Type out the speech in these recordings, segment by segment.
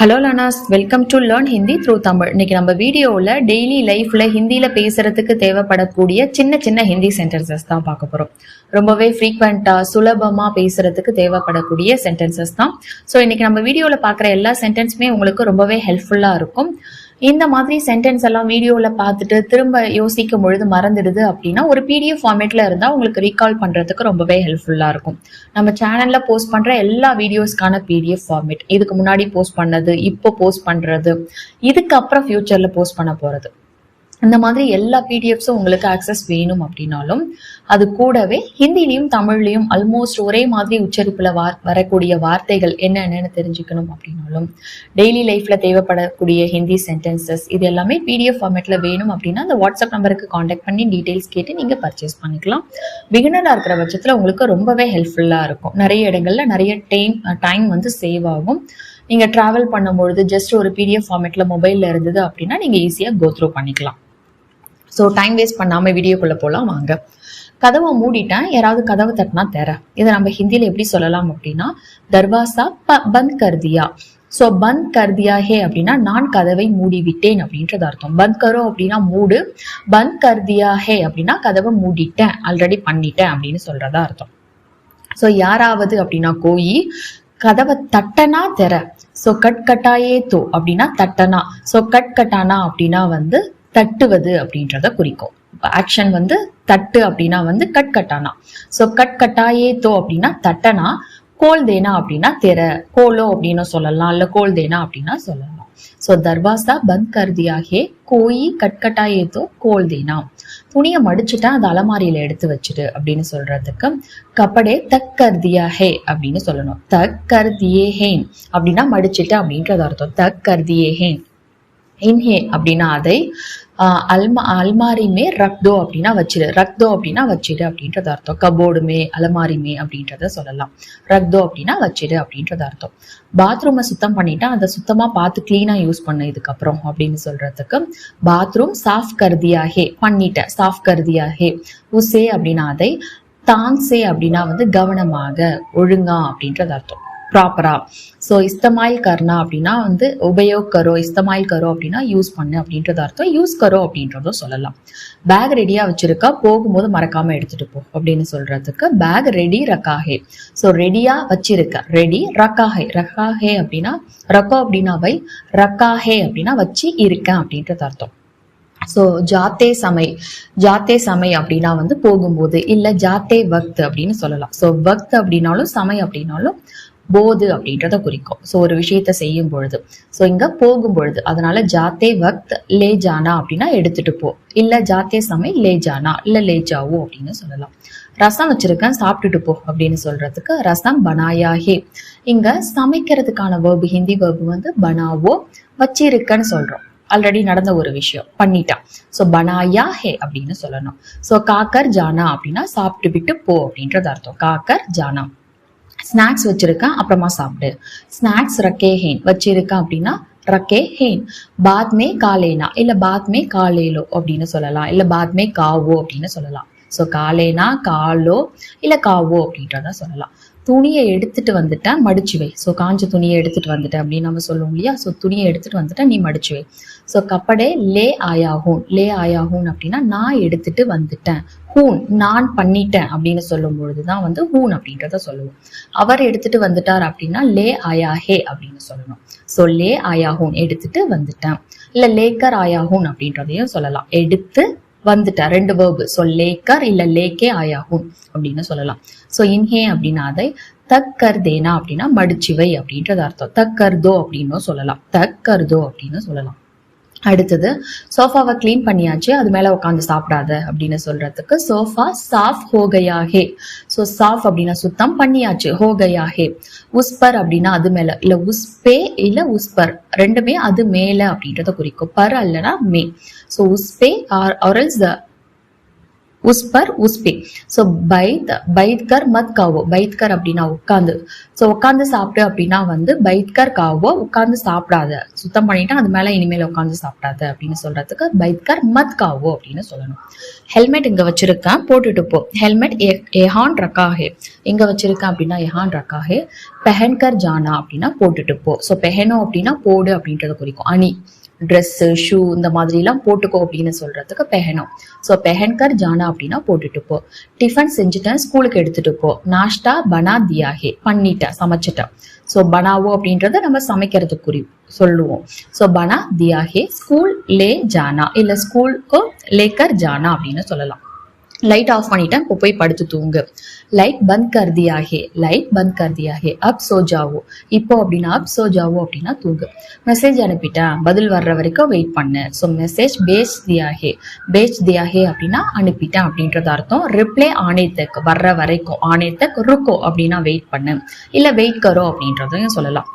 Hello லானாஸ், welcome to learn Hindi through Tamil. இன்னைக்கு நம்ம வீடியோவில் டெய்லி லைஃப்ல ஹிந்தியில பேசுறதுக்கு தேவைப்படக்கூடிய சின்ன சின்ன ஹிந்தி சென்டென்சஸ் தான் பார்க்க போறோம். ரொம்பவே ஃப்ரீக்வெண்டா சுலபமா பேசுறதுக்கு தேவைப்படக்கூடிய சென்டென்சஸ் தான். ஸோ இன்னைக்கு நம்ம வீடியோவில் பார்க்குற எல்லா சென்டென்ஸுமே உங்களுக்கு ரொம்பவே ஹெல்ப்ஃபுல்லா இருக்கும். இந்த மாதிரி சென்டென்ஸ் எல்லாம் வீடியோல பார்த்துட்டு திரும்ப யோசிக்கும் பொழுது மறந்துடுது அப்படின்னா ஒரு PDF ஃபார்மேட்ல இருந்தா உங்களுக்கு ரீகால் பண்றதுக்கு ரொம்பவே ஹெல்ப்ஃபுல்லா இருக்கும். நம்ம சேனல்ல போஸ்ட் பண்ற எல்லா வீடியோஸ்க்கான PDF ஃபார்மேட், இதுக்கு முன்னாடி போஸ்ட் பண்ணது, இப்போ போஸ்ட் பண்றது, இதுக்கப்புறம் ஃபியூச்சர்ல போஸ்ட் பண்ண போறது, இந்த மாதிரி எல்லா PDFஸும் உங்களுக்கு ஆக்சஸ் வேணும் அப்படின்னாலும் அது கூடவே ஹிந்திலையும் தமிழ்லையும் ஆல்மோஸ்ட் ஒரே மாதிரி உச்சரிப்புல வரக்கூடிய வார்த்தைகள் என்னென்னு தெரிஞ்சுக்கணும் அப்படின்னாலும் டெய்லி லைஃப்ல தேவைப்படக்கூடிய ஹிந்தி சென்டென்சஸ் இது எல்லாமே PDF ஃபார்மேட்ல வேணும் அப்படின்னா அந்த வாட்ஸ்அப் நம்பருக்கு காண்டாக்ட் பண்ணி டீடைல்ஸ் கேட்டு நீங்க பர்ச்சேஸ் பண்ணிக்கலாம். பிகினரா இருக்கிற பட்சத்துல உங்களுக்கு ரொம்பவே ஹெல்ப்ஃபுல்லா இருக்கும். நிறைய இடங்கள்ல நிறைய டைம் வந்து சேவ் ஆகும். நீங்க டிராவல் பண்ணும்பொழுது ஜஸ்ட் ஒரு PDF ஃபார்மேட்ல மொபைல்ல இருந்தது அப்படின்னா நீங்க ஈஸியா கோ த்ரூ பண்ணிக்கலாம். ஸோ டைம் வேஸ்ட் பண்ணாம வீடியோக்குள்ள போலாம் வாங்க. கதவை மூடிட்டேன், யாராவது கதவை தட்டினா தெர. இதை நம்ம ஹிந்தியில எப்படி சொல்லலாம் அப்படின்னா தர்வாசா பந்த் கர்தியா. ஸோ பந்த் கர்தியா ஹே அப்படின்னா நான் கதவை மூடி விட்டேன் அப்படின்றது அர்த்தம். பந்த் கரோ அப்படின்னா மூடு, பந்த் கர்தியா ஹே அப்படின்னா கதவை மூடிட்டேன், ஆல்ரெடி பண்ணிட்டேன் அப்படின்னு சொல்றதா அர்த்தம். ஸோ யாராவது அப்படின்னா கோயி, கதவை தட்டனா தெர. ஸோ கட் கட்டாயே தோ அப்படின்னா தட்டனா. ஸோ கட் கட்டானா அப்படின்னா வந்து தட்டுவது அப்படின்றத குறிக்கும். ஆக்ஷன் வந்து தட்டு அப்படின்னா வந்து கட் கட்டானா. ஸோ கட் கட்டாயே தோ அப்படின்னா தட்டனா, கோல் தேனா அப்படின்னா தெர, கோலோ அப்படின்னு சொல்லலாம், இல்ல கோல் தேனா அப்படின்னா சொல்லலாம். ஸோ தர்வாசா பந்த் கர்தியா ஹே, கோயி கட் கட்டாயே தோ கோல் தேனா. துணியை மடிச்சுட்டா அது அலமாரியில எடுத்து வச்சுடு அப்படின்னு சொல்றதுக்கு கப்படே தக் கர்தியா ஹே அப்படின்னு சொல்லணும். தக் கர்தியே ஹேன் அப்படின்னா மடிச்சுட்டு அப்படின்றது அர்த்தம். தக் கர்தியே ஹேன். இன்ஹே அப்படின்னா அதை, அல்மாரி மே ரக்தோ அப்படின்னா வச்சிடு, ரக்தோ அப்படின்னா வச்சிடு அப்படின்றது அர்த்தம். கபோர்டு மே அலமாரி மே அப்படின்றத சொல்லலாம். ரக்தோ அப்படின்னா வச்சிடு அப்படின்றது அர்த்தம். பாத்ரூமை சுத்தம் பண்ணிட்டா அதை சுத்தமா பார்த்து கிளீனா யூஸ் பண்ண இதுக்கப்புறம் அப்படின்னு சொல்றதுக்கு பாத்ரூம் சாஃப் கர்தியா ஹே, பண்ணிட்ட, சாஃப் கர்தியா ஹே. உசே அப்படின்னா அதை, தாங்சே அப்படின்னா வந்து கவனமாக, ஒழுங்கா அப்படின்றது அர்த்தம், ப்ராப்பரா. ஸோ இஸ்தமாயில் கர்னா அப்படின்னா வந்து உபயோக் கரோ, இஸ்தமாயில் கரோ அப்படின்னா யூஸ் பண்ணு அப்படின்றது அர்த்தம். யூஸ் கரோ அப்படின்றதும் சொல்லலாம். பேக் ரெடியா வச்சிருக்கா, போகும்போது மறக்காம எடுத்துட்டு போ அப்படின்னு சொல்றதுக்கு பேக் ரெடி ரக்காஹே. ஸோ ரெடியா வச்சிருக்க, ரெடி ரக்காஹே. ரக்காஹே அப்படின்னா ரக்கோ அப்படின்னா வை, ரக்காஹே அப்படின்னா வச்சு இருக்கேன் அப்படின்றது அர்த்தம். ஸோ ஜாத்தே சமை, ஜாத்தே சமை அப்படின்னா வந்து போகும்போது, இல்ல ஜாத்தே வக்த் அப்படின்னு சொல்லலாம். ஸோ வக்த் அப்படின்னாலும் சமை அப்படின்னாலும் போது அப்படின்றத குறிக்கும். ஸோ ஒரு விஷயத்த செய்யும் பொழுது. ஸோ இங்க போகும் பொழுது, அதனால ஜாத்தே வக்த் லே ஜானா அப்படின்னா எடுத்துட்டு போ, இல்ல ஜாத்தே சமை லே ஜானா இல்ல லே ஜாவோ அப்படின்னு சொல்லலாம். ரசம் வச்சிருக்கேன் சாப்பிட்டுட்டு போ அப்படின்னு சொல்றதுக்கு ரசம் பனாயா ஹே. இங்க சமைக்கிறதுக்கான வேர்பு, ஹிந்தி வேர்பு வந்து பனாவோ, வச்சிருக்கன்னு சொல்றோம். ஆல்ரெடி நடந்த ஒரு விஷயம் பண்ணிட்டான். ஸோ பனாயா ஹே அப்படின்னு சொல்லணும். ஸோ காக்கர் ஜானா அப்படின்னா சாப்பிட்டு விட்டு போ அப்படின்றது அர்த்தம். காக்கர் ஜானா. ஸ்நாக்ஸ் வச்சிருக்கேன் அப்புறமா சாப்பிடு. ஸ்நாக்ஸ் ரக்கே ஹேன், வச்சிருக்கேன் அப்படின்னா ரக்கே ஹேன். பாத்மே காலேனா இல்ல பாத்மே காலேலோ அப்படின்னு சொல்லலாம், இல்ல பாத்மே காவோ அப்படின்னு சொல்லலாம். ஸோ காலேனா காலோ இல்ல காவோ அப்படின்றத சொல்லலாம். துணியை எடுத்துட்டு வந்துட்டேன் மடிச்சு வை. ஸோ காஞ்ச துணியை எடுத்துட்டு வந்துட்டேன் அப்படின்னு நம்ம சொல்லுவோம் இல்லையா. ஸோ துணியை எடுத்துட்டு வந்துட்டேன் நீ மடிச்சு வை. ஸோ கப்படே லே ஆயாஹூன், லே ஆயாஹூன் அப்படின்னா நான் எடுத்துட்டு வந்துட்டேன். ஹூன் நான் பண்ணிட்டேன் அப்படின்னு சொல்லும் பொழுதுதான் வந்து ஹூன் அப்படின்றத சொல்லுவோம். அவர் எடுத்துட்டு வந்துட்டார் அப்படின்னா லே ஆயாஹே அப்படின்னு சொல்லணும். ஸோ லே ஆயாஹூன் எடுத்துட்டு வந்துட்டேன், இல்ல லேக்கர் ஆயாஹூன் அப்படின்றதையும் சொல்லலாம். எடுத்து வந்துட்டேன், ரெண்டு வேர்பு. ஸோ லேக்கர் இல்ல லேக்கே ஆயாஹூன் அப்படின்னு சொல்லலாம். ஸோ இன்ஹே அப்படின்னா அதை, தக்கர் தேனா அப்படின்னா மடிச்சுவை அப்படின்றது அர்த்தம். தக்கர்தோ அப்படின்னு சொல்லலாம், தக்கர்தோ அப்படின்னு சொல்லலாம். அடுத்தது சோஃபாவை கிளீன் பண்ணியாச்சு, அது மேல உட்காந்து சாப்பிடாத அப்படின்னு சொல்றதுக்கு சோஃபா சாஃப் ஹோகயா ஹே. ஸோ சாஃப் அப்படின்னா சுத்தம், பண்ணியாச்சு, ஹோகயா ஹே. உஸ்பர் அப்படின்னா அது மேல, இல்ல உஸ்பே இல்ல உஸ்பர், ரெண்டுமே அது மேல அப்படின்றத குறிக்கும். பர் அல்லனா மே. ஸோ உஸ்பே ஆர் எல்ஸ் उस पर उस पे. ஸோ பைத்கர் மத் காவோ. பைத்கர் அப்படின்னா உட்காந்து. ஸோ உட்காந்து சாப்பிடு அப்படின்னா வந்து பைத்கர் காவோ, உட்காந்து சாப்பிடாத, சுத்தம் பண்ணிட்டு அது மேல இனிமேல் உட்காந்து சாப்பிடாத அப்படின்னு சொல்றதுக்கு பைத்கர் மத் காவோ அப்படின்னு சொல்லணும். ஹெல்மெட் இங்க வச்சிருக்கேன், போட்டுட்டு போ. ஹெல்மெட் எஹான் ரக்காஹே, எங்க வச்சிருக்கேன் அப்படின்னா எஹான் ரக்காஹே. பெஹன்கர் ஜானா அப்படின்னா போட்டுட்டு போ. ஸோ பெஹனோ அப்படின்னா போடு அப்படின்றத குறிக்கும். அணி, ட்ரெஸ், ஷூ இந்த மாதிரி எல்லாம் போட்டுக்கோ அப்படின்னு சொல்றதுக்கு பெஹனோ. ஸோ பெஹன்கர் ஜானா அப்படின்னா போட்டுட்டு போ. டிஃபன் செஞ்சுட்டேன், ஸ்கூலுக்கு எடுத்துட்டு போ. நாஷ்டா பனா தியாகே, பண்ணிட்டேன், சமைச்சிட்டேன். ஸோ பனாவோ அப்படின்றத நம்ம சமைக்கிறதுக்கு சொல்லுவோம். ஸோ பனா தியாகே ஸ்கூல் லே ஜானா, இல்ல ஸ்கூலுக்கு லேக்கர் ஜானா அப்படின்னு சொல்லலாம். லைட் ஆஃப் பண்ணிட்டேன், இப்போ போய் படுத்து தூங்கு. லைட் பந்த் கர் தியா ஹே, லைட் பந்த் கர் தியா ஹே, அப் சோ ஜாவோ. இப்போ அப்படின்னா அப் சோ ஜாவோ அப்படின்னா தூங்கு. மெசேஜ் அனுப்பிட்டேன், பதில் வர்ற வரைக்கும் வெயிட் பண்ணு. ஸோ மெசேஜ் பேச் தியா ஹே, பேச் தியா ஹே அப்படின்னா அனுப்பிட்டேன் அப்படின்றது அர்த்தம். ரிப்ளை ஆனே தக், வர்ற வரைக்கும். ஆனே தக் ருக்கோ அப்படின்னா வெயிட் பண்ணு, இல்ல வெயிட் கரோ அப்படின்றதையும் சொல்லலாம்.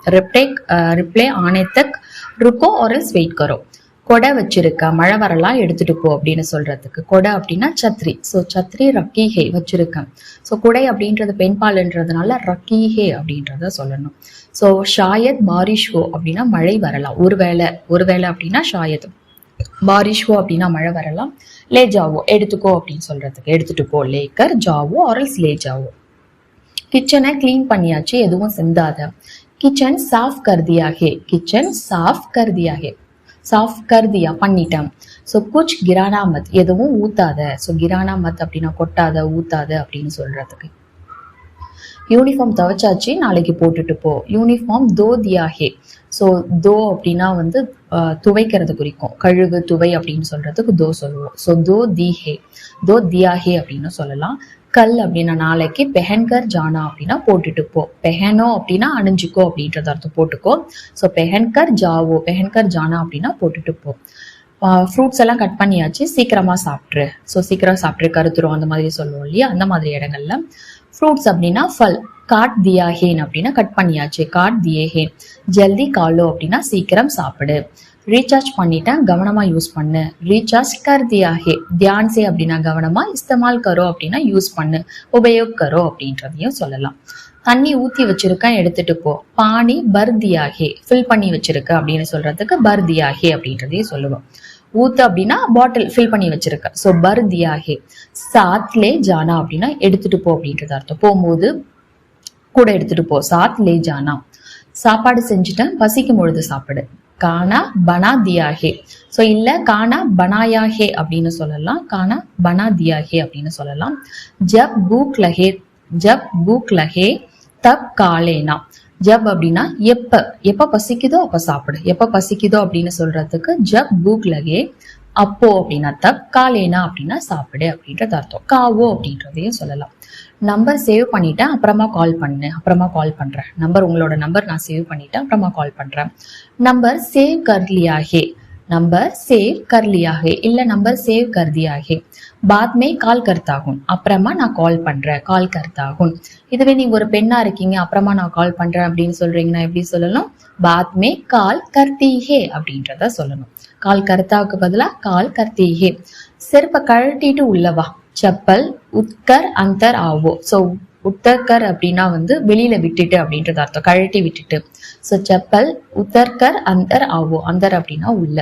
ரிப்ளை ஆனே தக் ருக்கோ ஆர் எல்ஸ் வெயிட் கரோ. கொடை வச்சிருக்க, மழை வரலாம் எடுத்துட்டு போ அப்படின்னு சொல்றதுக்கு கொடை அப்படின்னா சத்ரி. ஸோ சத்ரி ரக்கீஹே, வச்சிருக்கேன். ஸோ குடை அப்படின்றது பெண்பால்ன்றதுனால ரக்கீஹே அப்படின்றத சொல்லணும். ஸோ ஷாயத் பாரிஷ் ஹோ அப்படின்னா மழை வரலாம், ஒருவேளை அப்படின்னா ஷாயத். பாரிஷ் ஹோ அப்படின்னா மழை வரலாம். லே ஜாவோ எடுத்துக்கோ அப்படின்னு சொல்றதுக்கு எடுத்துட்டு போ. லேக்கர் ஜாவோ ஆர்எல்ஸ் லே ஜாவோ. கிச்சனை கிளீன் பண்ணியாச்சு, எதுவும் சிந்தாத. கிச்சன் சாஃப் கர் தியா ஹே, கிச்சன் சாஃப் கர் தியா ஹே, சாஃப் கர் தியா பண்ணிட்டேன். ஸோ குச் கிரானா மத், எதுவும் ஊத்தாத. ஸோ கிரானா மத் அப்படின்னா கொட்டாத, ஊத்தாத அப்படின்னு சொல்றதுக்கு. யூனிஃபார்ம் துவைச்சாச்சு, நாளைக்கு போட்டுட்டு போ. யூனிஃபார்ம் தோ தியா ஹே. ஸோ தோ அப்படின்னா வந்து துவைக்கிறது குறிக்கும். கழுவு, துவை அப்படின்னு சொல்றதுக்கு தோ சொல்லுவோம். ஸோ தோ தி ஹே, தோ தியா ஹே அப்படின்னு சொல்லலாம். கல் அப்படின்னா நாளைக்கு. பெஹன்கர் ஜானா அப்படின்னா போட்டுட்டு போ. பெஹனோ அப்படின்னா அணிஞ்சுக்கோ அப்படின்றத அர்த்தம், போட்டுக்கோ. ஸோ பெஹன்கர் ஜாவோ, பெஹன்கர் ஜானா அப்படின்னா போட்டுட்டு போ. ஃப்ரூட்ஸ் எல்லாம் கட் பண்ணியாச்சு, சீக்கிரமா சாப்பிட்ரு. ஸோ சீக்கிரம் சாப்பிட்ரு, கருத்துரும் அந்த மாதிரி சொல்லுவோம் இல்லையா, அந்த மாதிரி இடங்கள்ல. ஃப்ரூட்ஸ் அப்படின்னா ஃபல். காட் தியா ஹேன் அப்படின்னா கட் பண்ணியாச்சு, காட் தியே ஹேன். ஜல்தி காலோ அப்படின்னா சீக்கிரம் சாப்பிடு. ரீசார்ஜ் பண்ணிட்டேன், கவனமா யூஸ் பண்ணு. ரீசார்ஜ் கர் தியா ஹே, தியான் சே அப்படின்னா கவனமா, இஸ்தமால் கரோ அப்படின்னா யூஸ் பண்ணு, உபயோக் கரோ அப்படின்றதையும் சொல்லலாம். தண்ணி ஊத்தி வச்சிருக்கேன், எடுத்துட்டு போ. பானி பர் தியா ஹே, ஃபில் பண்ணி வச்சிருக்க அப்படின்னு சொல்றதுக்கு பர் தியா ஹே அப்படின்றதையும் சொல்லுவோம். ஊத்து அப்படின்னா பாட்டில் ஃபில் பண்ணி வச்சிருக்க. ஸோ பர் தியா ஹே. சாத் லே ஜானா அப்படின்னா எடுத்துட்டு போ அப்படின்றது அர்த்தம், போகும்போது கூட எடுத்துட்டு போ. சாத் லே ஜானா. சாப்பாடு செஞ்சுட்டேன், பசிக்கும் பொழுது சாப்பிடு. கானா பனா தியா ஹே. ஸோ இல்ல கானா பனாயா ஹே அப்படின்னு சொல்லலாம், கானா பனா தியா ஹே அப்படின்னு சொல்லலாம். ஜப் பூக் லஹே, ஜப் பூக் லஹே தப் காலேனா. ஜப் அப்படின்னா எப்ப பசிக்குதோ அப்ப சாப்பிடு. எப்ப பசிக்குதோ அப்படின்னு சொல்றதுக்கு ஜப் பூக் லஹே, அப்போ அப்படின்னா தப், காலேனா அப்படின்னா சாப்பிடு அப்படின்றது அர்த்தம். காவோ அப்படின்றதையும் சொல்லலாம். நம்பர் சேவ் பண்ணிட்டேன், அப்புறமா கால் பண்ணு, அப்புறமா கால் பண்றேன். நம்பர், உங்களோட நம்பர் நான் சேவ் பண்ணிட்டேன், அப்புறமா கால் பண்றேன். நம்பர் சேவ் கர் லியா ஹே, நம்பர் சேவ் கர் லியா ஹே, இல்ல நம்பர் சேவ் கர் தியா ஹே. பாத் மே கால் கர்த்தாகும், அப்புறமா நான் கால் பண்றேன், கால் கர்த்தாகும். இதுவே நீங்க ஒரு பெண்ணா இருக்கீங்க, அப்புறமா நான் கால் பண்றேன் அப்படின்னு சொல்றீங்கன்னா எப்படி சொல்லணும்? பாத் மே கால் கர்த்தி ஹே அப்படின்றத சொல்லணும். கால் கர்த்தாவுக்கு பதிலா கால் கர்த்தி ஹே. செருப்பை கழட்டிட்டு உள்ளவா. செப்பல் உத்கர் அந்தர் ஆவோ. ஸோ உத்தர்கர் அப்படின்னா வந்து வெளியில விட்டுட்டு அப்படின்றது அர்த்தம், கழட்டி விட்டுட்டு. ஸோ செப்பல் உத்தர்கர் அந்தர் ஆவோ, அந்தர் அப்படின்னா உள்ள.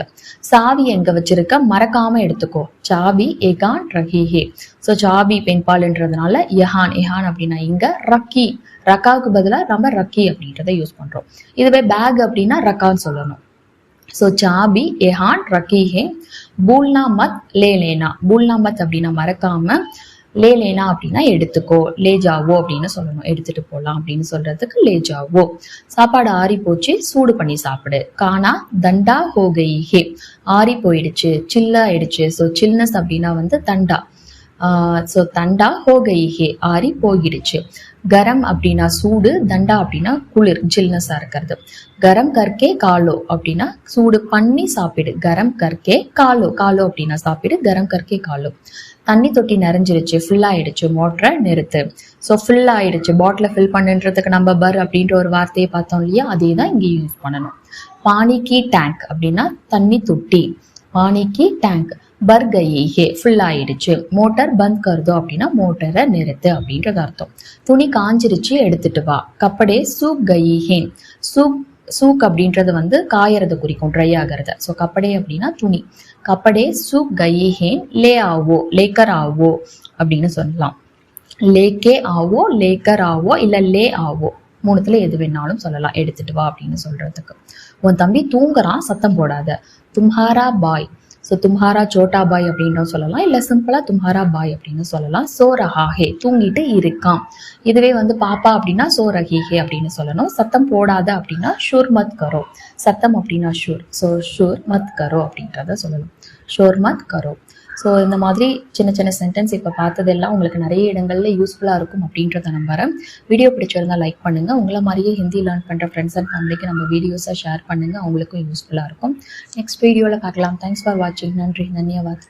சாவி எங்க வச்சிருக்க, மறக்காம எடுத்துக்கோ. சாவி எகான் ரஹிஹே. ஸோ சாவி பெண்பால்ன்றதுனால எஹான், எஹான் அப்படின்னா இங்க. ரக்கி, ரக்காவுக்கு பதிலா நம்ம ரக்கி அப்படின்றத யூஸ் பண்றோம். இதுவே பேக் அப்படின்னா ரக்கான்னு சொல்லணும். ஸோ சாபி எஹான் ரக்கீஹே. பூல்னா மத் லே லேனா. பூல்னா மத் அப்படின்னா மறக்காம, லே லேனா அப்படின்னா எடுத்துக்கோ. லே ஜாவோ அப்படின்னு சொல்லணும், எடுத்துட்டு போலாம் அப்படின்னு சொல்றதுக்கு லே ஜாவோ. சாப்பாடு ஆறி போச்சு, சூடு பண்ணி சாப்பிடு. கானா தண்டா ஹோகைஹே, ஆறி போயிடுச்சு, சில்லா ஆயிடுச்சு. ஸோ சில்னஸ் அப்படின்னா வந்து தண்டா. ஸோ தண்டா ஹோகைஹே, ஆறி போயிடுச்சு. கரம் அப்படின்னா சூடு, தண்டா அப்படின்னா குளிர், ஜில்னஸா இருக்கிறது. கரம் கற்கே காலோ அப்படின்னா சூடு பண்ணி சாப்பிடு. கரம் கற்கே காலோ, காலோ அப்படின்னா சாப்பிடு, கரம் கற்கே காலோ. தண்ணி தொட்டி நிறைஞ்சிருச்சு, ஃபில் ஆயிடுச்சு, மோட்டரை நிறுத்து. ஸோ ஃபில் ஆயிடுச்சு, பாட்டில ஃபில் பண்ணுன்றதுக்கு நம்ம பர் அப்படின்ற ஒரு வார்த்தையை பார்த்தோம் இல்லையா, அதே தான் இங்கே யூஸ் பண்ணணும். பானிக்கு டேங்க் அப்படின்னா தண்ணி தொட்டி. பானிக்கு டேங்க். பர் கயி ஹே ஃபுல் ஆயிடுச்சு. மோட்டார் பந்த் கருதோ அப்படின்னா மோட்டரை நிறுத்து அப்படின்றது அர்த்தம். துணி காஞ்சிருச்சு எடுத்துட்டு வா. கப்படே சூக் கயி ஹேன். சூக் அப்படின்றது வந்து காயறதை குறிக்கும், ட்ரை ஆகிறத. ஸோ கப்படே அப்படின்னா துணி. கப்படே சூக் கயி ஹேன் லே ஆவோ லேக்கர் ஆவோ அப்படின்னு சொல்லலாம். லேக்கே ஆவோ லேக்கர் ஆவோ இல்ல லே ஆவோ, மூணுத்துல எது வேணாலும் சொல்லலாம் எடுத்துட்டு வா அப்படின்னு சொல்றதுக்கு. உன் தம்பி தூங்குறான் சத்தம் போடாத. தும்ஹாரா பாய். ஸோ தும்ஹாரா சோட்டா பாய் அப்படின்னு சொல்லலாம், இல்லை சிம்பிளா தும்ஹாரா பாய் அப்படின்னு சொல்லலாம். சோ ரஹா ஹே தூங்கிட்டு இருக்கான். இதுவே வந்து பாப்பா அப்படின்னா சோ ரஹி ஹே அப்படின்னு சொல்லணும். சத்தம் போடாத அப்படின்னா ஷூர் மத் கரோ. சத்தம் அப்படின்னா ஷூர். ஸோ ஷூர் மத் கரோ அப்படின்றத சொல்லணும். ஷோர் மத் கரோ. ஸோ இந்த மாதிரி சின்ன சின்ன சென்டென்ஸ் இப்போ பார்த்ததெல்லாம் உங்களுக்கு நிறைய இடங்கள்ல யூஸ்ஃபுல்லாக இருக்கும் அப்படின்றத நம்புறேன். வீடியோ பிடிச்சிருந்தா லைக் பண்ணுங்க. உங்களை மாதிரியே ஹிந்தி லேர்ன் பண்ணுற ஃப்ரெண்ட்ஸ் அண்ட் ஃபேமிலிக்கு நம்ம வீடியோஸை ஷேர் பண்ணுங்க, அவங்களுக்கும் யூஸ்ஃபுல்லாக இருக்கும். நெக்ஸ்ட் வீடியோவில் பார்க்கலாம். தேங்க்ஸ் ஃபார் வாட்சிங். நன்றி, தன்யவாத்.